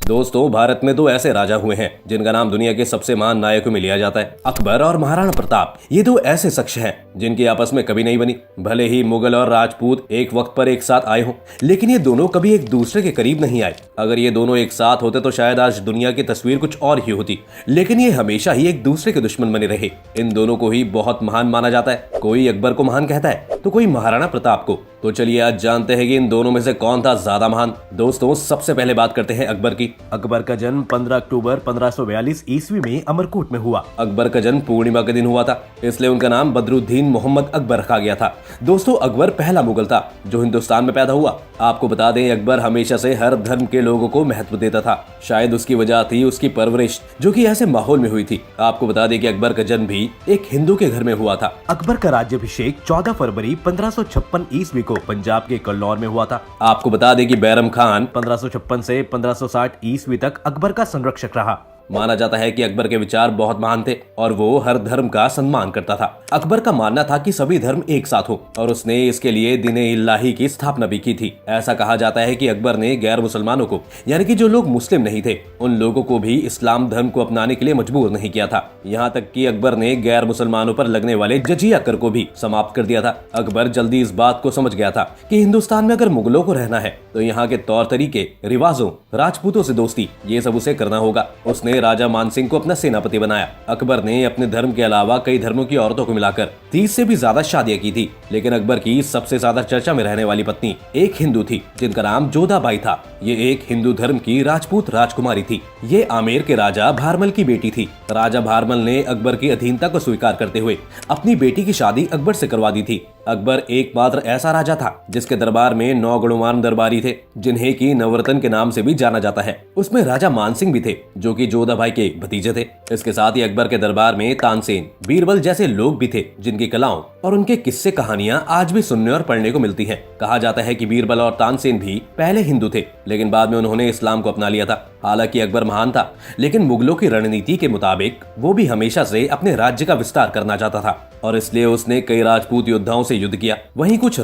दोस्तों, भारत में दो ऐसे राजा हुए हैं जिनका नाम दुनिया के सबसे महान नायकों में लिया जाता है, अकबर और महाराणा प्रताप। ये दो ऐसे शख्स हैं जिनकी आपस में कभी नहीं बनी। भले ही मुगल और राजपूत एक वक्त पर एक साथ आए हों, लेकिन ये दोनों कभी एक दूसरे के करीब नहीं आए। अगर ये दोनों एक साथ होते तो शायद आज दुनिया की तस्वीर कुछ और ही होती, लेकिन ये हमेशा ही एक दूसरे के दुश्मन बने रहे। इन दोनों को ही बहुत महान माना जाता है। कोई अकबर को महान कहता है तो कोई महाराणा प्रताप को। तो चलिए आज जानते हैं कि इन दोनों में से कौन था ज्यादा महान। दोस्तों, सबसे पहले बात करते हैं अकबर की। अकबर का जन्म 15 अक्टूबर 1542 ईस्वी में अमरकोट में हुआ। अकबर का जन्म पूर्णिमा के दिन हुआ था, इसलिए उनका नाम बदरुद्दीन मोहम्मद अकबर रखा गया था। दोस्तों, अकबर पहला मुगल था जो हिंदुस्तान में पैदा हुआ। आपको बता दें, अकबर हमेशा से हर धर्म के लोगों को महत्व देता था। शायद उसकी वजह थी उसकी परवरिश, जो कि ऐसे माहौल में हुई थी। आपको बता दें कि अकबर का जन्म भी एक हिंदू के घर में हुआ था। अकबर का राज्याभिषेक 14 फरवरी 1556 ईस्वी को पंजाब के कल्लौर में हुआ था। आपको बता दें कि बैरम खान 1556 से 1560 ईस्वी तक अकबर का संरक्षक रहा। माना जाता है कि अकबर के विचार बहुत महान थे और वो हर धर्म का सम्मान करता था। अकबर का मानना था कि सभी धर्म एक साथ हो और उसने इसके लिए दीन-ए-इलाही की स्थापना भी की थी। ऐसा कहा जाता है कि अकबर ने गैर मुसलमानों को, यानी कि जो लोग मुस्लिम नहीं थे, उन लोगों को भी इस्लाम धर्म को अपनाने के लिए मजबूर नहीं किया था। यहाँ तक कि अकबर ने गैर मुसलमानों पर लगने वाले जजिया कर को भी समाप्त कर दिया था। अकबर जल्दी इस बात को समझ गया था कि हिंदुस्तान में अगर मुगलों को रहना है तो यहाँ के तौर तरीके, रिवाजों, राजपूतों से दोस्ती, ये सब उसे करना होगा। उसने राजा मानसिंह को अपना सेनापति बनाया। अकबर ने अपने धर्म के अलावा कई धर्मों की औरतों को मिलाकर 30 से भी ज्यादा शादियां की थी, लेकिन अकबर की सबसे ज्यादा चर्चा में रहने वाली पत्नी एक हिंदू थी जिनका नाम जोधाबाई था। ये एक हिंदू धर्म की राजपूत राजकुमारी थी। ये आमेर के राजा भारमल की बेटी थी। राजा भारमल ने अकबर की अधीनता को स्वीकार करते हुए अपनी बेटी की शादी अकबर से करवा दी थी। अकबर एकमात्र ऐसा राजा था जिसके दरबार में 9 गुणवान दरबारी थे, जिन्हें की नवरत्न के नाम से भी जाना जाता है। उसमें राजा मानसिंह भी थे जो कि जोधाबाई के भतीजे थे। इसके साथ ही अकबर के दरबार में तानसेन, बीरबल जैसे लोग भी थे जिनकी कलाओं और उनके किस्से कहानियां आज भी सुनने और पढ़ने को मिलती हैं। कहा जाता है कि बीरबल और तानसेन भी पहले हिंदू थे, लेकिन बाद में उन्होंने इस्लाम को अपना लिया था। हालांकि अकबर महान था, लेकिन मुगलों की रणनीति के मुताबिक वो भी हमेशा से अपने राज्य का विस्तार करना चाहता था और इसलिए उसने कई राजपूत योद्धाओं से युद्ध किया। वहीं कुछ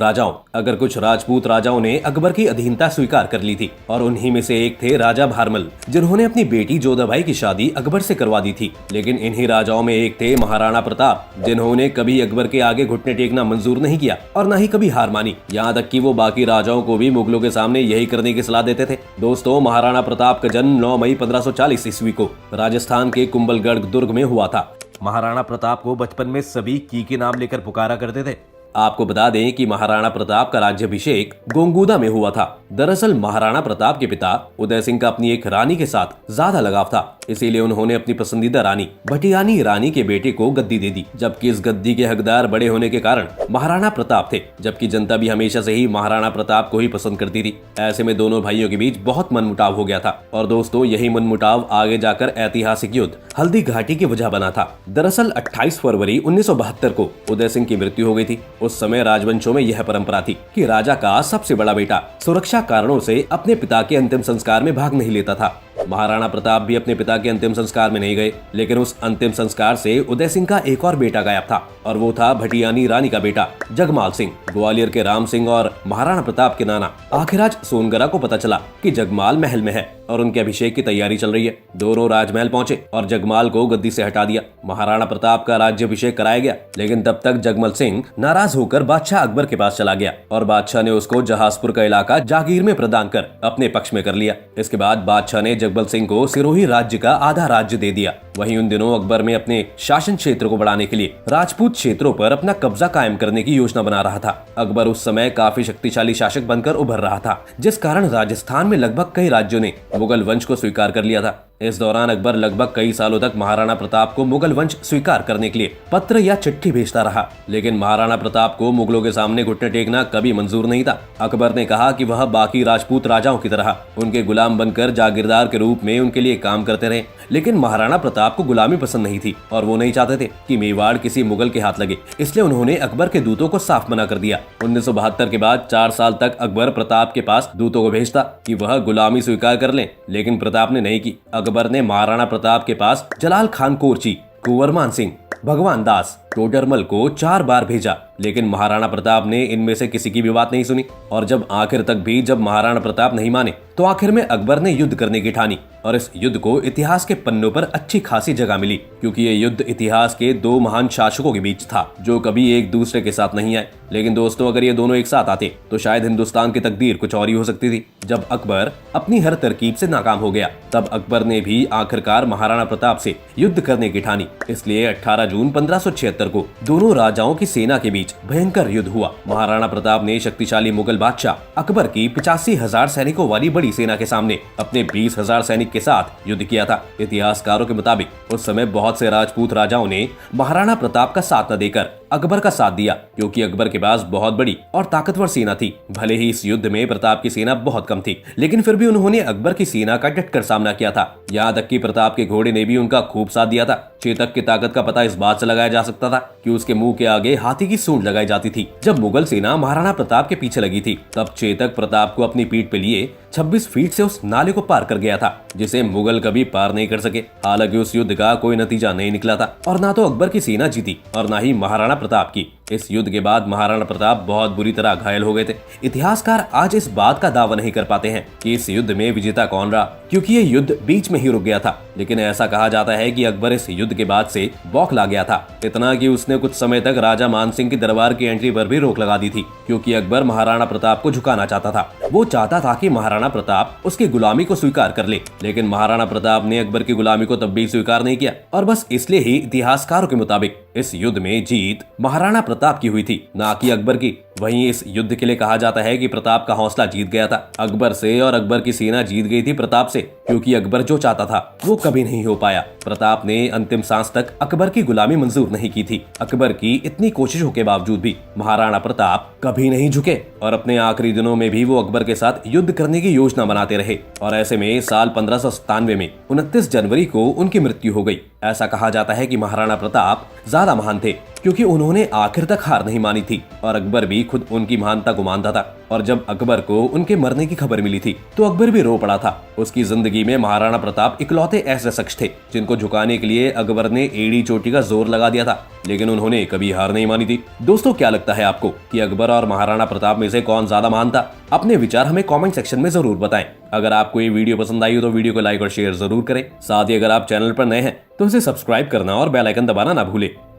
राजपूत राजाओं ने अकबर की अधीनता स्वीकार कर ली थी और उन्हीं में से एक थे राजा भारमल, जिन्होंने अपनी बेटी जोधाबाई की शादी अकबर से करवा दी थी। लेकिन इन्हीं राजाओं में एक थे महाराणा प्रताप, जिन्होंने कभी अकबर के आगे घुटने टेकना मंजूर नहीं किया और न ही कभी हार मानी। यहाँ तक कि वो बाकी राजाओं को भी मुगलों के सामने यही करने की सलाह देते थे। दोस्तों, महाराणा प्रताप का जन्म 9 मई 1540 ईस्वी को राजस्थान के कुंभलगढ़ दुर्ग में हुआ था। महाराणा प्रताप को बचपन में सभी की के नाम लेकर पुकारा करते थे। आपको बता दें कि महाराणा प्रताप का राज्याभिषेक गोंगुदा में हुआ था। दरअसल महाराणा प्रताप के पिता उदय सिंह का अपनी एक रानी के साथ ज्यादा लगाव था, इसीलिए उन्होंने अपनी पसंदीदा रानी भटियानी रानी के बेटे को गद्दी दे दी, जबकि इस गद्दी के हकदार बड़े होने के कारण महाराणा प्रताप थे, जबकि जनता भी हमेशा से ही महाराणा प्रताप को ही पसंद करती थी। ऐसे में दोनों भाइयों के बीच बहुत मनमुटाव हो गया था और दोस्तों, यही मनमुटाव आगे जाकर ऐतिहासिक युद्ध हल्दी घाटी की वजह बना था। दरअसल 28 फरवरी 1972 को उदय सिंह की मृत्यु हो गई थी। उस समय राजवंशों में यह परंपरा थी कि राजा का सबसे बड़ा बेटा सुरक्षा कारणों से अपने पिता के अंतिम संस्कार में भाग नहीं लेता था। महाराणा प्रताप भी अपने पिता के अंतिम संस्कार में नहीं गए, लेकिन उस अंतिम संस्कार से उदय सिंह का एक और बेटा गायब था और वो था भटियानी रानी का बेटा जगमाल सिंह। ग्वालियर के राम सिंह और महाराणा प्रताप के नाना आखिराज सोनगरा को पता चला कि जगमाल महल में है और उनके अभिषेक की तैयारी चल रही है। दोनों राजमहल पहुंचे और जगमाल को गद्दी से हटा दिया। महाराणा प्रताप का राज्याभिषेक कराया गया, लेकिन तब तक जगमल सिंह नाराज होकर बादशाह अकबर के पास चला गया और बादशाह ने उसको जहाजपुर का इलाका जागीर में प्रदान कर अपने पक्ष में कर लिया। इसके बाद बादशाह ने जगमल सिंह को सिरोही राज्य का आधा राज्य दे दिया। वहीं उन दिनों अकबर में अपने शासन क्षेत्र को बढ़ाने के लिए राजपूत क्षेत्रों पर अपना कब्जा कायम करने की योजना बना रहा था। अकबर उस समय काफी शक्तिशाली शासक बनकर उभर रहा था, जिस कारण राजस्थान में लगभग कई राज्यों ने मुगल वंश को स्वीकार कर लिया था। इस दौरान अकबर लगभग कई सालों तक महाराणा प्रताप को मुगल वंश स्वीकार करने के लिए पत्र या चिट्ठी भेजता रहा, लेकिन महाराणा प्रताप को मुगलों के सामने घुटने टेकना कभी मंजूर नहीं था। अकबर ने कहा कि वह बाकी राजपूत राजाओं की तरह उनके गुलाम बनकर जागीरदार के रूप में उनके लिए काम करते रहे, लेकिन महाराणा प्रताप को गुलामी पसंद नहीं थी और वो नहीं चाहते थे कि मेवाड़ किसी मुगल के हाथ लगे, इसलिए उन्होंने अकबर के दूतों को साफ मना कर दिया। 1972 के बाद 4 साल तक अकबर प्रताप के पास दूतों को भेजता कि वह गुलामी स्वीकार कर लें, लेकिन प्रताप ने नहीं की। अकबर ने महाराणा प्रताप के पास जलाल खान कोरची, कुंवर मान सिंह, भगवान दास, टोडरमल को 4 बार भेजा, लेकिन महाराणा प्रताप ने इनमें से किसी की भी बात नहीं सुनी। और जब आखिर तक भी जब महाराणा प्रताप नहीं माने तो आखिर में अकबर ने युद्ध करने की ठानी। और इस युद्ध को इतिहास के पन्नों पर अच्छी खासी जगह मिली, क्योंकि ये युद्ध इतिहास के 2 महान शासकों के बीच था जो कभी एक दूसरे के साथ नहीं आए। लेकिन दोस्तों, अगर ये दोनों एक साथ आते तो शायद हिंदुस्तान की तकदीर कुछ और ही हो सकती थी। जब अकबर अपनी हर तरकीब से नाकाम हो गया, तब अकबर ने भी आखिरकार महाराणा प्रताप से युद्ध करने की ठानी। इसलिए 18 जून 1576 को दोनों राजाओं की सेना के बीच भयंकर युद्ध हुआ। महाराणा प्रताप ने शक्तिशाली मुगल बादशाह अकबर की 85,000 सैनिकों वाली बड़ी सेना के सामने अपने 20,000 सैनिक के साथ युद्ध किया था। इतिहासकारों के मुताबिक उस समय बहुत से राजपूत राजाओं ने महाराणा प्रताप का साथ न देकर अकबर का साथ दिया, क्योंकि अकबर के पास बहुत बड़ी और ताकतवर सेना थी। भले ही इस युद्ध में प्रताप की सेना बहुत कम थी, लेकिन फिर भी उन्होंने अकबर की सेना का डटकर सामना किया था। यहाँ तक कि प्रताप के घोड़े ने भी उनका खूब साथ दिया था। चेतक की ताकत का पता इस बात से लगाया जा सकता था कि उसके मुंह के आगे हाथी की सूंड लगाई जाती थी। जब मुगल सेना महाराणा प्रताप के पीछे लगी थी, तब चेतक प्रताप को अपनी पीठ पे लिए 26 फीट से उस नाले को पार कर गया था, जिसे मुगल कभी पार नहीं कर सके। हालांकि उस युद्ध का कोई नतीजा नहीं निकला था और ना तो अकबर की सेना जीती और ना ही महाराणा प्रताप की। इस युद्ध के बाद महाराणा प्रताप बहुत बुरी तरह घायल हो गए थे। इतिहासकार आज इस बात का दावा नहीं कर पाते हैं कि इस युद्ध में विजेता कौन रहा, क्योंकि ये युद्ध बीच में ही रुक गया था। लेकिन ऐसा कहा जाता है कि अकबर इस युद्ध के बाद से बौखला गया था, इतना कि उसने कुछ समय तक राजा मानसिंह की दरबार की एंट्री पर भी रोक लगा दी थी, क्योंकि अकबर महाराणा प्रताप को झुकाना चाहता था। वो चाहता था कि महाराणा प्रताप उसकी गुलामी को स्वीकार कर ले, लेकिन महाराणा प्रताप ने अकबर की गुलामी को तब भी स्वीकार नहीं किया। और बस इसलिए ही इतिहासकारों के मुताबिक इस युद्ध में जीत महाराणा प्रताप की हुई थी, ना कि अकबर की। वहीं इस युद्ध के लिए कहा जाता है कि प्रताप का हौसला जीत गया था अकबर से, और अकबर की सेना जीत गई थी प्रताप से, क्योंकि अकबर जो चाहता था वो कभी नहीं हो पाया। प्रताप ने अंतिम सांस तक अकबर की गुलामी मंजूर नहीं की थी। अकबर की इतनी कोशिशों के बावजूद भी महाराणा प्रताप कभी नहीं झुके और अपने आखिरी दिनों में भी वो अकबर के साथ युद्ध करने की योजना बनाते रहे। और ऐसे में साल 1597 में 29 जनवरी को उनकी मृत्यु हो गई। ऐसा कहा जाता है कि महाराणा प्रताप ज्यादा महान थे, क्योंकि उन्होंने आखिर तक हार नहीं मानी थी और अकबर भी खुद उनकी महानता को मानता था। और जब अकबर को उनके मरने की खबर मिली थी तो अकबर भी रो पड़ा था। उसकी जिंदगी में महाराणा प्रताप इकलौते ऐसे शख्स थे जिनको झुकाने के लिए अकबर ने एड़ी चोटी का जोर लगा दिया था, लेकिन उन्होंने कभी हार नहीं मानी थी। दोस्तों, क्या लगता है आपको कि अकबर और महाराणा प्रताप में से कौन ज्यादा महान था? अपने विचार हमें कमेंट सेक्शन में जरूर बताएं। अगर आपको ये वीडियो पसंद आई हो तो वीडियो को लाइक और शेयर जरूर करें। साथ ही अगर आप चैनल पर नए हैं तो इसे सब्सक्राइब करना और बेल आइकन दबाना ना भूलें।